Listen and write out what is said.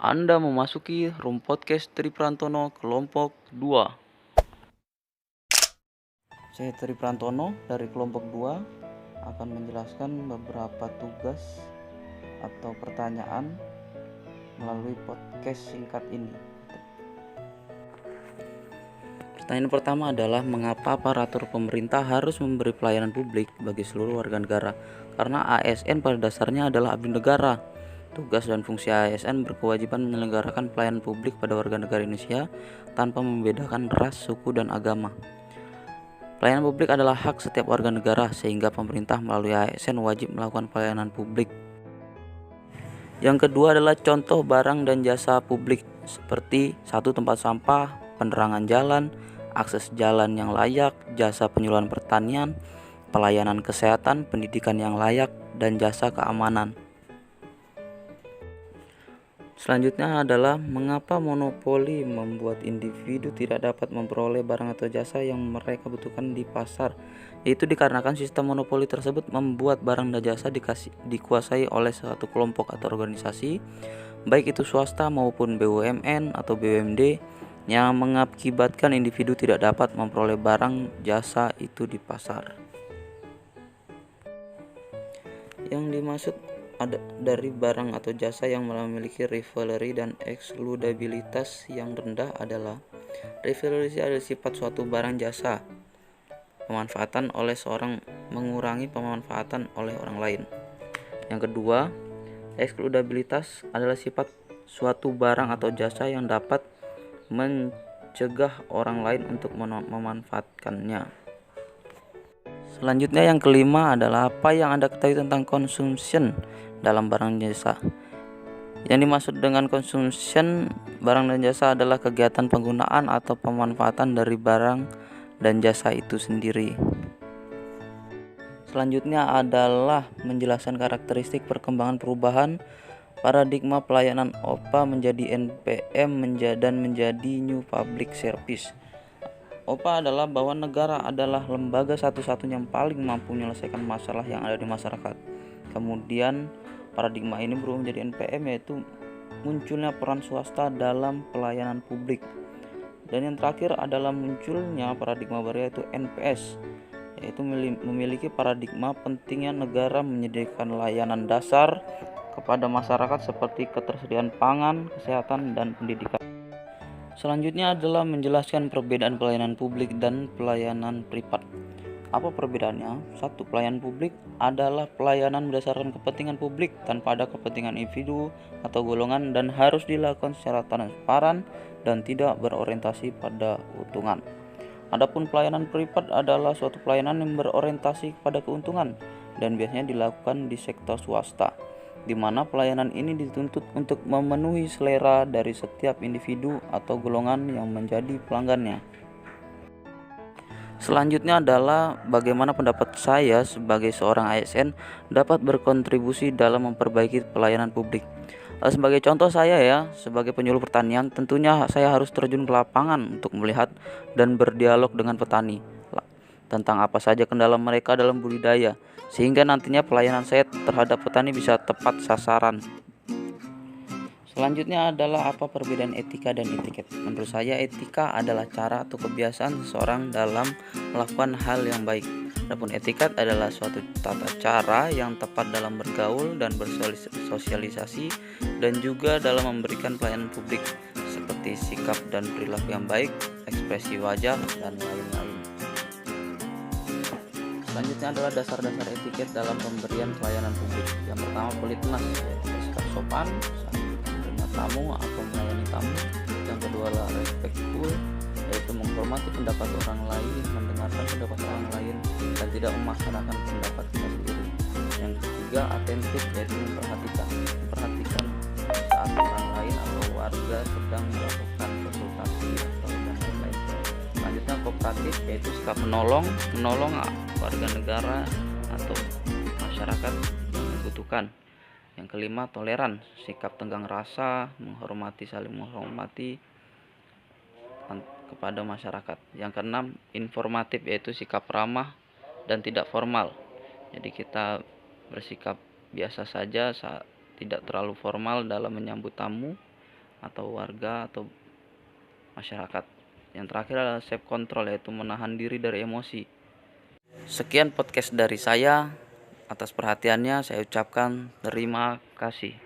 Anda memasuki room podcast Tri Prantono kelompok 2. Saya Tri Prantono dari kelompok 2 akan menjelaskan beberapa tugas atau pertanyaan melalui podcast singkat ini. Pertanyaan pertama adalah mengapa aparatur pemerintah harus memberi pelayanan publik bagi seluruh warga negara? Karena ASN pada dasarnya adalah abdi negara. Tugas dan fungsi ASN berkewajiban menyelenggarakan pelayanan publik pada warga negara Indonesia tanpa membedakan ras, suku, dan agama. Pelayanan publik adalah hak setiap warga negara sehingga pemerintah melalui ASN wajib melakukan pelayanan publik. Yang kedua adalah contoh barang dan jasa publik seperti 1. Tempat sampah, penerangan jalan, akses jalan yang layak, jasa penyuluhan pertanian, pelayanan kesehatan, pendidikan yang layak, dan jasa keamanan. Selanjutnya adalah mengapa monopoli membuat individu tidak dapat memperoleh barang atau jasa yang mereka butuhkan di pasar, yaitu dikarenakan sistem monopoli tersebut membuat barang dan jasa dikuasai oleh suatu kelompok atau organisasi, baik itu swasta maupun BUMN atau BUMD, yang mengakibatkan individu tidak dapat memperoleh barang jasa itu di pasar. Yang dimaksud ada dari barang atau jasa yang memiliki rivalry dan eksklusibilitas yang rendah adalah rivalry adalah sifat suatu barang jasa pemanfaatan oleh seorang mengurangi pemanfaatan oleh orang lain. Yang kedua, eksklusibilitas adalah sifat suatu barang atau jasa yang dapat mencegah orang lain untuk memanfaatkannya. Selanjutnya yang kelima adalah apa yang Anda ketahui tentang consumption dalam barang jasa. Yang dimaksud dengan consumption barang dan jasa adalah kegiatan penggunaan atau pemanfaatan dari barang dan jasa itu sendiri. Selanjutnya adalah menjelaskan karakteristik perkembangan perubahan paradigma pelayanan OPA menjadi NPM dan menjadi New Public Service. OPA adalah bahwa negara adalah lembaga satu-satunya yang paling mampu menyelesaikan masalah yang ada di masyarakat. Kemudian paradigma ini berubah menjadi NPM, yaitu munculnya peran swasta dalam pelayanan publik. Dan yang terakhir adalah munculnya paradigma baru, yaitu NPS, yaitu memiliki paradigma pentingnya negara menyediakan layanan dasar kepada masyarakat seperti ketersediaan pangan, kesehatan, dan pendidikan. Selanjutnya adalah menjelaskan perbedaan pelayanan publik dan pelayanan privat. Apa perbedaannya? 1. Pelayanan publik adalah pelayanan berdasarkan kepentingan publik tanpa ada kepentingan individu atau golongan dan harus dilakukan secara transparan dan tidak berorientasi pada keuntungan. Adapun pelayanan privat adalah suatu pelayanan yang berorientasi pada keuntungan dan biasanya dilakukan di sektor swasta, di mana pelayanan ini dituntut untuk memenuhi selera dari setiap individu atau golongan yang menjadi pelanggannya. Selanjutnya adalah bagaimana pendapat saya sebagai seorang ASN dapat berkontribusi dalam memperbaiki pelayanan publik. Sebagai contoh saya sebagai penyuluh pertanian, tentunya saya harus terjun ke lapangan untuk melihat dan berdialog dengan petani tentang apa saja kendala mereka dalam budidaya, sehingga nantinya pelayanan saya terhadap petani bisa tepat sasaran. Selanjutnya adalah apa perbedaan etika dan etiket. Menurut saya etika adalah cara atau kebiasaan seseorang dalam melakukan hal yang baik. Adapun etiket adalah suatu tata cara yang tepat dalam bergaul dan bersosialisasi dan juga dalam memberikan pelayanan publik seperti sikap dan perilaku yang baik, ekspresi wajah, dan lain-lain. Selanjutnya adalah dasar-dasar etiket dalam pemberian pelayanan publik. Yang pertama, politeness, yaitu bersikap sopan saat menerima tamu atau melayani tamu. Yang kedua adalah respectful, yaitu menghormati pendapat orang lain, mendengarkan pendapat orang lain, dan tidak memaksakan pendapat kita sendiri. Yang ketiga, atentif, yaitu memperhatikan saat orang lain atau warga sedang melakukan konsultasi atau dan lain-lain. Selanjutnya kooperatif, yaitu sikap menolong warga negara atau masyarakat yang membutuhkan. Yang kelima, toleran, sikap tenggang rasa, saling menghormati kepada masyarakat. Yang keenam, informatif, yaitu sikap ramah dan tidak formal. Jadi kita bersikap biasa saja, tidak terlalu formal dalam menyambut tamu. atau warga atau masyarakat. Yang terakhir adalah self control, yaitu menahan diri dari emosi. Sekian podcast dari saya. Atas perhatiannya saya ucapkan terima kasih.